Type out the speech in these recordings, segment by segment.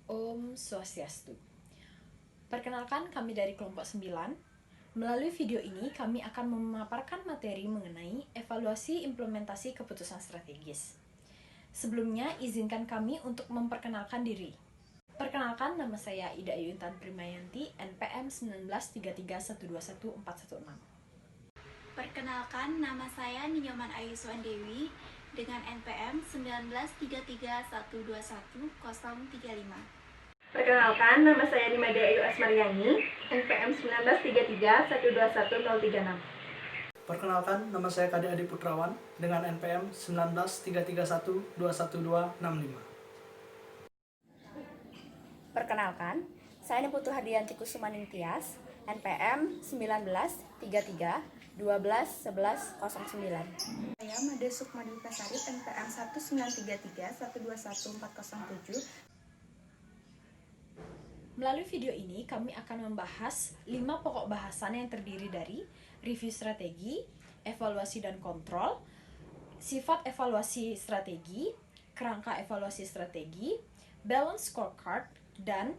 Om Swastiastu. Perkenalkan, kami dari kelompok 9. Melalui video ini, kami akan memaparkan materi mengenai evaluasi implementasi keputusan strategis. Sebelumnya, izinkan kami untuk memperkenalkan diri. Perkenalkan, nama saya Ida Ayu Intan Primayanti, NPM 19331214416. Perkenalkan, nama saya Ninyoman Ayu Suandewi dengan NPM 193121035. Perkenalkan, nama saya Nimade Ayu Asmaryani, NPM 19331211036. Perkenalkan, nama saya Kade Adi Putrawan dengan NPM 19331211265. Perkenalkan, saya Niputu Hardianti Kusumaning Tias, NPM 1933121109. Saya Made Sukmadi Pasari, NPM 19331211407. Melalui video ini, kami akan membahas 5 pokok bahasan yang terdiri dari review strategi, evaluasi dan kontrol, sifat evaluasi strategi, kerangka evaluasi strategi, balance scorecard, dan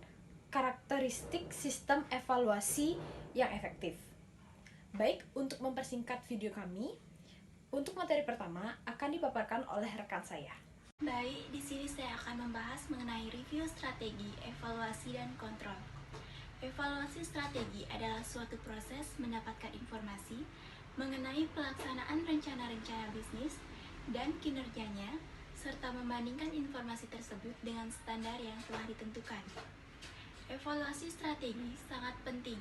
karakteristik sistem evaluasi yang efektif. Baik, untuk mempersingkat video kami, untuk materi pertama akan dipaparkan oleh rekan saya. Baik, di sini saya akan membahas mengenai review strategi, evaluasi, dan kontrol. Evaluasi strategi adalah suatu proses mendapatkan informasi mengenai pelaksanaan rencana-rencana bisnis dan kinerjanya, serta membandingkan informasi tersebut dengan standar yang telah ditentukan. Evaluasi strategi sangat penting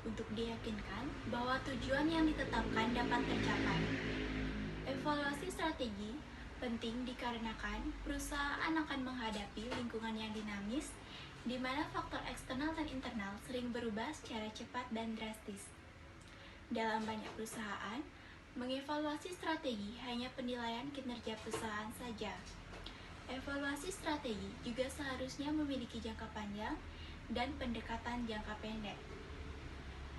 untuk diyakinkan bahwa tujuan yang ditetapkan dapat tercapai. Evaluasi strategi penting dikarenakan perusahaan akan menghadapi lingkungan yang dinamis, di mana faktor eksternal dan internal sering berubah secara cepat dan drastis. Dalam banyak perusahaan, mengevaluasi strategi hanya penilaian kinerja perusahaan saja. Evaluasi strategi juga seharusnya memiliki jangka panjang dan pendekatan jangka pendek.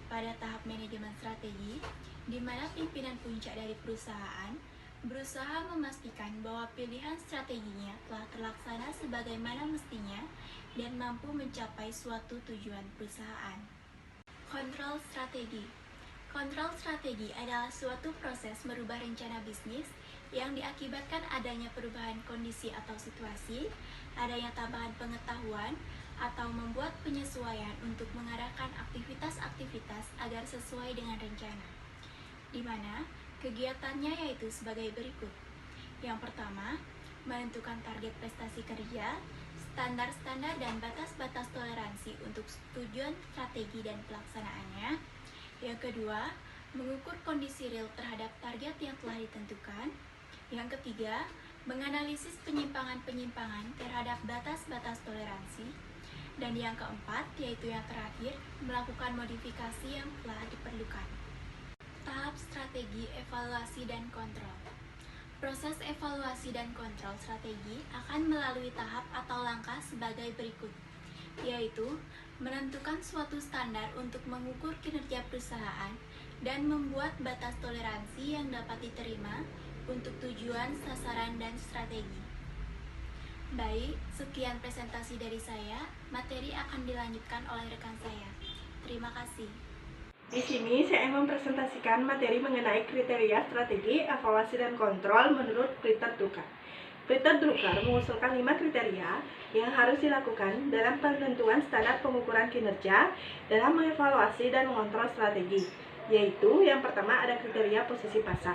Pada tahap manajemen strategi, di mana pimpinan puncak dari perusahaan berusaha memastikan bahwa pilihan strateginya telah terlaksana sebagaimana mestinya dan mampu mencapai suatu tujuan perusahaan. Kontrol strategi. Kontrol strategi adalah suatu proses merubah rencana bisnis yang diakibatkan adanya perubahan kondisi atau situasi, adanya tambahan pengetahuan, atau membuat penyesuaian untuk mengarahkan aktivitas-aktivitas agar sesuai dengan rencana, di mana kegiatannya yaitu sebagai berikut. Yang pertama, menentukan target prestasi kerja, standar-standar dan batas-batas toleransi untuk tujuan strategi dan pelaksanaannya. Yang kedua, mengukur kondisi real terhadap target yang telah ditentukan. Yang ketiga, menganalisis penyimpangan-penyimpangan terhadap batas-batas toleransi. Dan yang keempat, yaitu yang terakhir, melakukan modifikasi yang telah diperlukan. Tahap strategi, evaluasi, dan kontrol. Proses evaluasi dan kontrol strategi akan melalui tahap atau langkah sebagai berikut, yaitu menentukan suatu standar untuk mengukur kinerja perusahaan dan membuat batas toleransi yang dapat diterima untuk tujuan, sasaran, dan strategi. Baik, sekian presentasi dari saya. Materi akan dilanjutkan oleh rekan saya. Terima kasih. Di sini saya mempresentasikan materi mengenai kriteria strategi, evaluasi, dan kontrol menurut Peter Drucker. Peter Drucker mengusulkan 5 kriteria yang harus dilakukan dalam penentuan standar pengukuran kinerja dalam mengevaluasi dan mengontrol strategi, yaitu yang pertama ada kriteria posisi pasar.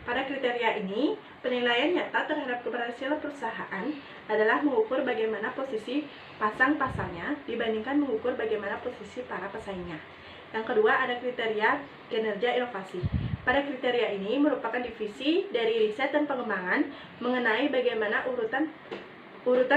Pada kriteria ini, penilaian nyata terhadap keberhasilan perusahaan adalah mengukur bagaimana posisi pasang-pasarnya dibandingkan mengukur bagaimana posisi para pesaingnya. Yang kedua ada kriteria kinerja inovasi. Pada kriteria ini merupakan divisi dari riset dan pengembangan mengenai bagaimana urutan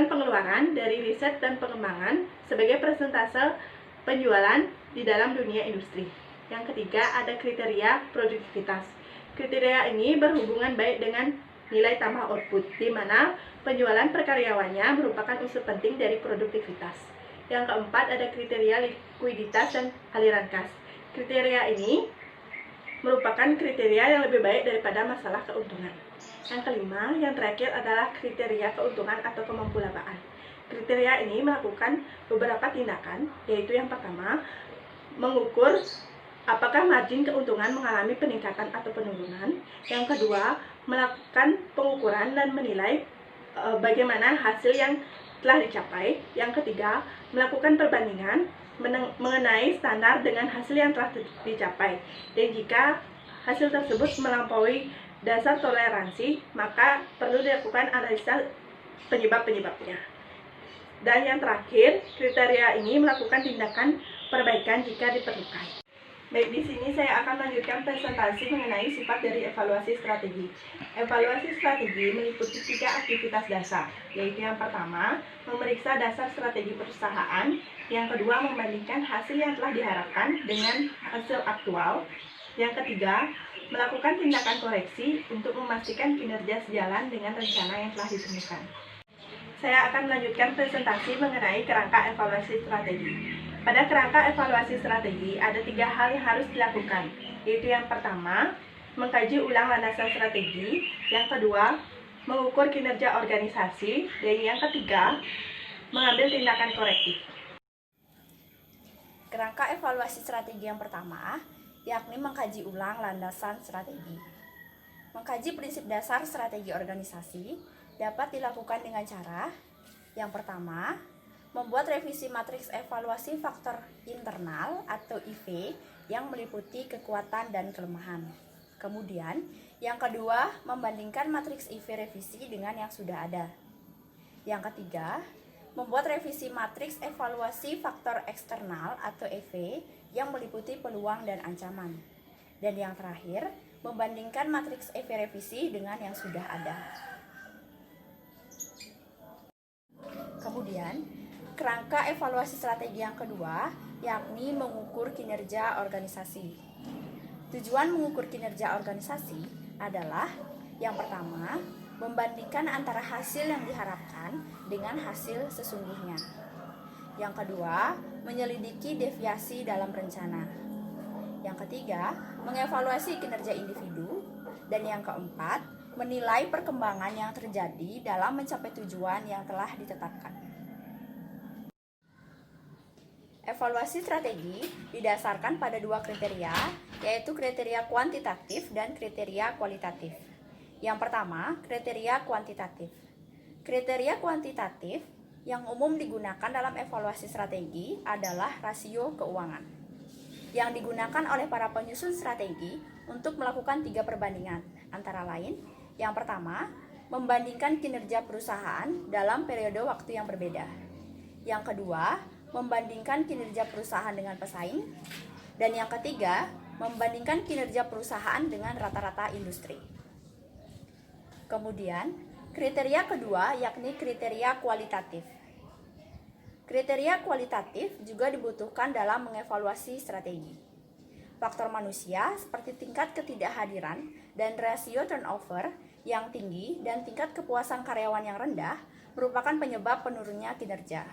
pengeluaran dari riset dan pengembangan sebagai persentase penjualan di dalam dunia industri. Yang ketiga ada kriteria produktivitas. Kriteria ini berhubungan baik dengan nilai tambah output, di mana penjualan per karyawannya merupakan unsur penting dari produktivitas. Yang keempat ada kriteria likuiditas dan aliran kas. Kriteria ini merupakan kriteria yang lebih baik daripada masalah keuntungan. Yang kelima, yang terakhir adalah kriteria keuntungan atau kemampuan. kriteria ini melakukan beberapa tindakan, yaitu yang pertama, mengukur apakah margin keuntungan mengalami peningkatan atau penurunan. Yang kedua, melakukan pengukuran dan menilai bagaimana hasil yang telah dicapai. Yang ketiga, melakukan perbandingan mengenai standar dengan hasil yang telah dicapai. Dan jika hasil tersebut melampaui dasar toleransi, maka perlu dilakukan analisa penyebab-penyebabnya. Dan yang terakhir, kriteria ini melakukan tindakan perbaikan jika diperlukan. Baik, di sini saya akan melanjutkan presentasi mengenai sifat dari evaluasi strategi. Evaluasi strategi meliputi 3 aktivitas dasar, yaitu yang pertama, memeriksa dasar strategi perusahaan, yang kedua, membandingkan hasil yang telah diharapkan dengan hasil aktual, yang ketiga, melakukan tindakan koreksi untuk memastikan kinerja sejalan dengan rencana yang telah ditemukan. Saya akan melanjutkan presentasi mengenai kerangka evaluasi strategi. Pada kerangka evaluasi strategi, ada 3 hal yang harus dilakukan, yaitu yang pertama, mengkaji ulang landasan strategi, yang kedua, mengukur kinerja organisasi, dan yang ketiga, mengambil tindakan korektif. Kerangka evaluasi strategi yang pertama, yakni mengkaji ulang landasan strategi. Mengkaji prinsip dasar strategi organisasi dapat dilakukan dengan cara yang pertama, membuat revisi matriks evaluasi faktor internal atau IV yang meliputi kekuatan dan kelemahan. Kemudian, yang kedua, membandingkan matriks IV revisi dengan yang sudah ada. Yang ketiga, membuat revisi matriks evaluasi faktor eksternal atau EV yang meliputi peluang dan ancaman. Dan yang terakhir, membandingkan matriks EV revisi dengan yang sudah ada. Kemudian, kerangka evaluasi strategi yang kedua, yakni mengukur kinerja organisasi. Tujuan mengukur kinerja organisasi adalah yang pertama, membandingkan antara hasil yang diharapkan dengan hasil sesungguhnya. Yang kedua, menyelidiki deviasi dalam rencana. Yang ketiga, mengevaluasi kinerja individu. Dan yang keempat, menilai perkembangan yang terjadi dalam mencapai tujuan yang telah ditetapkan. Evaluasi strategi didasarkan pada 2 kriteria, yaitu kriteria kuantitatif dan kriteria kualitatif. Yang pertama, kriteria kuantitatif. Kriteria kuantitatif yang umum digunakan dalam evaluasi strategi adalah rasio keuangan, yang digunakan oleh para penyusun strategi untuk melakukan 3 perbandingan, antara lain, yang pertama, membandingkan kinerja perusahaan dalam periode waktu yang berbeda. Yang kedua, membandingkan kinerja perusahaan dengan pesaing. Dan yang ketiga, membandingkan kinerja perusahaan dengan rata-rata industri. Kemudian, kriteria kedua yakni kriteria kualitatif. Kriteria kualitatif juga dibutuhkan dalam mengevaluasi strategi. Faktor manusia seperti tingkat ketidakhadiran dan rasio turnover yang tinggi dan tingkat kepuasan karyawan yang rendah merupakan penyebab penurunnya kinerja.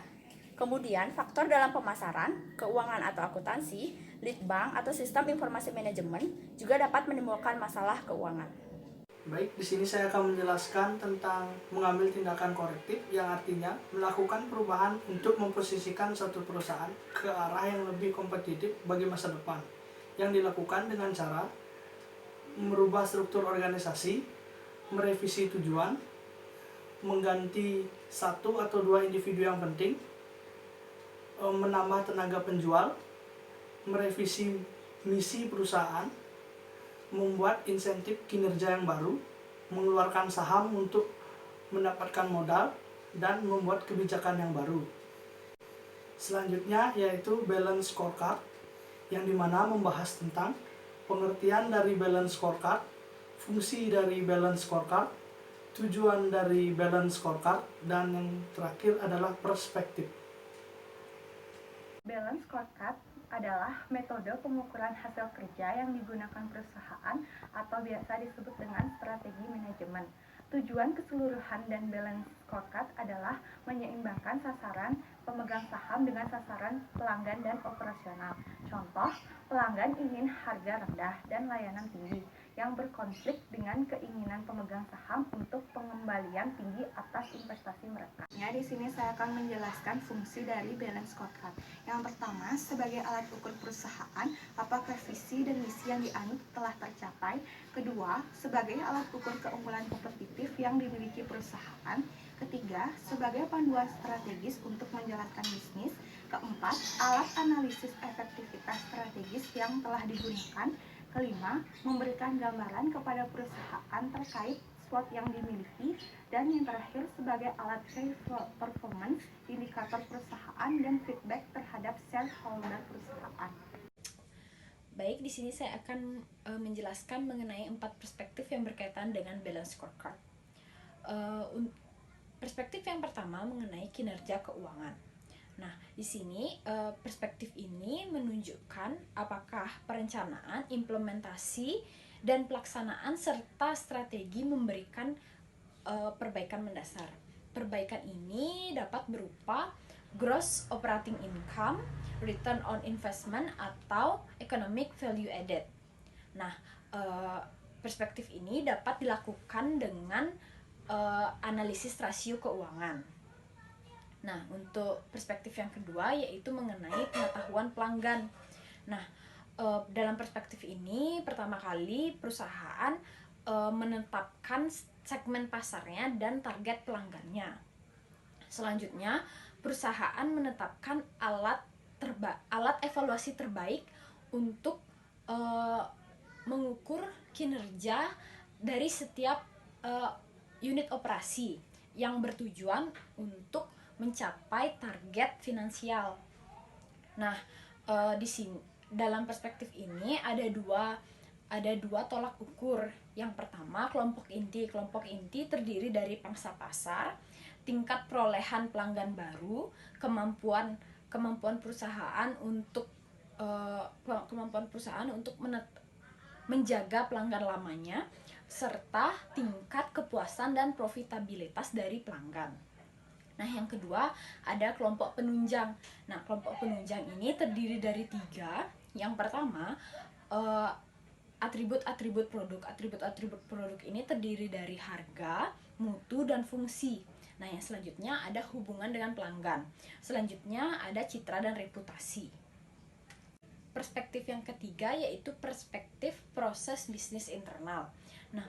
Kemudian, faktor dalam pemasaran, keuangan atau akuntansi, lead bank atau sistem informasi manajemen juga dapat menimbulkan masalah keuangan. Baik, di sini saya akan menjelaskan tentang mengambil tindakan korektif, yang artinya melakukan perubahan untuk memposisikan suatu perusahaan ke arah yang lebih kompetitif bagi masa depan, yang dilakukan dengan cara merubah struktur organisasi, merevisi tujuan, mengganti 1 atau 2 individu yang penting, menambah tenaga penjual, merevisi misi perusahaan, membuat insentif kinerja yang baru, mengeluarkan saham untuk mendapatkan modal, dan membuat kebijakan yang baru. Selanjutnya yaitu balance scorecard, yang dimana membahas tentang pengertian dari balance scorecard, fungsi dari balance scorecard, tujuan dari balance scorecard, dan yang terakhir adalah perspektif. Balance scorecard adalah metode pengukuran hasil kerja yang digunakan perusahaan atau biasa disebut dengan strategi manajemen. Tujuan keseluruhan dan balance scorecard adalah menyeimbangkan sasaran pemegang saham dengan sasaran pelanggan dan operasional. Contoh, pelanggan ingin harga rendah dan layanan tinggi. yang berkonflik dengan keinginan pemegang saham untuk pengembalian tinggi atas investasi mereka. Di sini saya akan menjelaskan fungsi dari balance scorecard. Yang pertama, sebagai alat ukur perusahaan, apakah visi dan misi yang dianut telah tercapai. Kedua, sebagai alat ukur keunggulan kompetitif yang dimiliki perusahaan. Ketiga, sebagai panduan strategis untuk menjalankan bisnis. Keempat, alat analisis efektivitas strategis yang telah digunakan. Kelima, memberikan gambaran kepada perusahaan terkait SWOT yang dimiliki. Dan yang terakhir, sebagai alat key performance, indikator perusahaan, dan feedback terhadap shareholder perusahaan. Baik, di sini saya akan menjelaskan mengenai 4 perspektif yang berkaitan dengan balance scorecard. Perspektif yang pertama mengenai kinerja keuangan. Nah, di sini perspektif ini menunjukkan apakah perencanaan, implementasi, dan pelaksanaan serta strategi memberikan perbaikan mendasar. Perbaikan ini dapat berupa gross operating income, return on investment, atau economic value added. Nah, perspektif ini dapat dilakukan dengan analisis rasio keuangan. Nah, untuk perspektif yang kedua yaitu mengenai pengetahuan pelanggan. Nah, dalam perspektif ini pertama kali perusahaan menetapkan segmen pasarnya dan target pelanggannya. Selanjutnya, perusahaan menetapkan alat evaluasi terbaik untuk mengukur kinerja dari setiap unit operasi yang bertujuan untuk mencapai target finansial. Nah, di sini dalam perspektif ini ada dua tolak ukur. Yang pertama, kelompok inti. Kelompok inti terdiri dari pangsa pasar, tingkat perolehan pelanggan baru, kemampuan perusahaan untuk menjaga pelanggan lamanya, serta tingkat kepuasan dan profitabilitas dari pelanggan. Nah, yang kedua ada kelompok penunjang. Nah, kelompok penunjang ini terdiri dari 3. Yang pertama, atribut-atribut produk. Atribut-atribut produk ini terdiri dari harga, mutu, dan fungsi. Nah, yang selanjutnya ada hubungan dengan pelanggan. Selanjutnya ada citra dan reputasi. Perspektif yang ketiga yaitu perspektif proses bisnis internal. Nah,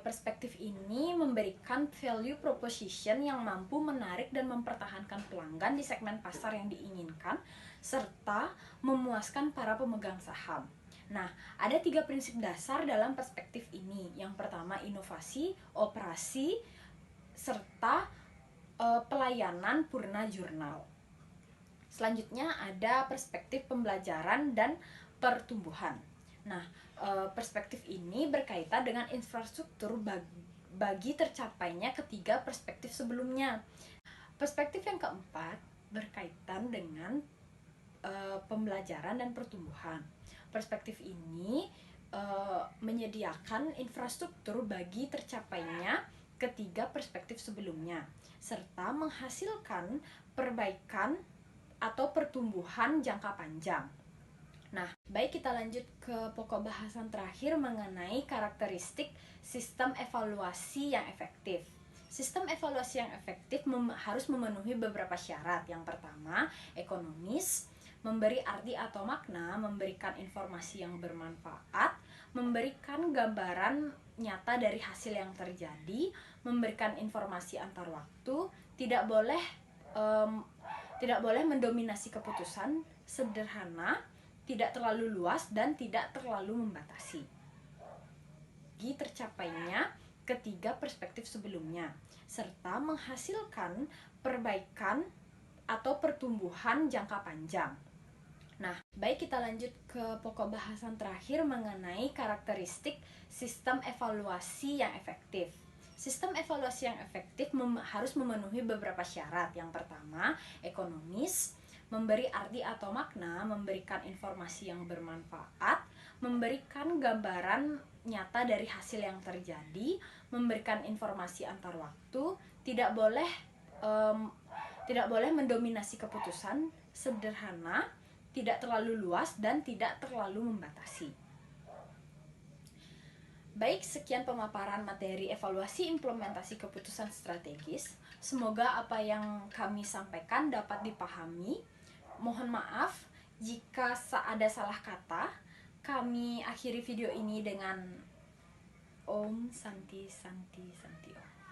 perspektif ini memberikan value proposition yang mampu menarik dan mempertahankan pelanggan di segmen pasar yang diinginkan, serta memuaskan para pemegang saham. Nah, ada 3 prinsip dasar dalam perspektif ini. Yang pertama, inovasi, operasi, serta pelayanan purna jurnal. Selanjutnya ada perspektif pembelajaran dan pertumbuhan. Nah, perspektif ini berkaitan dengan infrastruktur bagi tercapainya ketiga perspektif sebelumnya. Perspektif yang keempat berkaitan dengan pembelajaran dan pertumbuhan. Perspektif ini menyediakan infrastruktur bagi tercapainya ketiga perspektif sebelumnya, serta menghasilkan perbaikan atau pertumbuhan jangka panjang. Nah, baik, kita lanjut ke pokok bahasan terakhir mengenai karakteristik sistem evaluasi yang efektif. Sistem evaluasi yang efektif harus memenuhi beberapa syarat. Yang pertama, ekonomis, memberi arti atau makna, memberikan informasi yang bermanfaat, memberikan gambaran nyata dari hasil yang terjadi, memberikan informasi antar waktu, tidak boleh mendominasi keputusan, sederhana, tidak terlalu luas, dan tidak terlalu membatasi. Bagi tercapainya ketiga perspektif sebelumnya, serta menghasilkan perbaikan atau pertumbuhan jangka panjang. Nah, baik, kita lanjut ke pokok bahasan terakhir mengenai karakteristik sistem evaluasi yang efektif. Sistem evaluasi yang efektif harus memenuhi beberapa syarat. Yang pertama, ekonomis, memberi arti atau makna, memberikan informasi yang bermanfaat, memberikan gambaran nyata dari hasil yang terjadi, memberikan informasi antar waktu, tidak boleh mendominasi keputusan, sederhana, tidak terlalu luas, dan tidak terlalu membatasi. Baik, sekian pemaparan materi evaluasi implementasi keputusan strategis. Semoga apa yang kami sampaikan dapat dipahami. Mohon maaf jika ada salah kata. Kami akhiri video ini dengan Om Santi Santi Santi Om.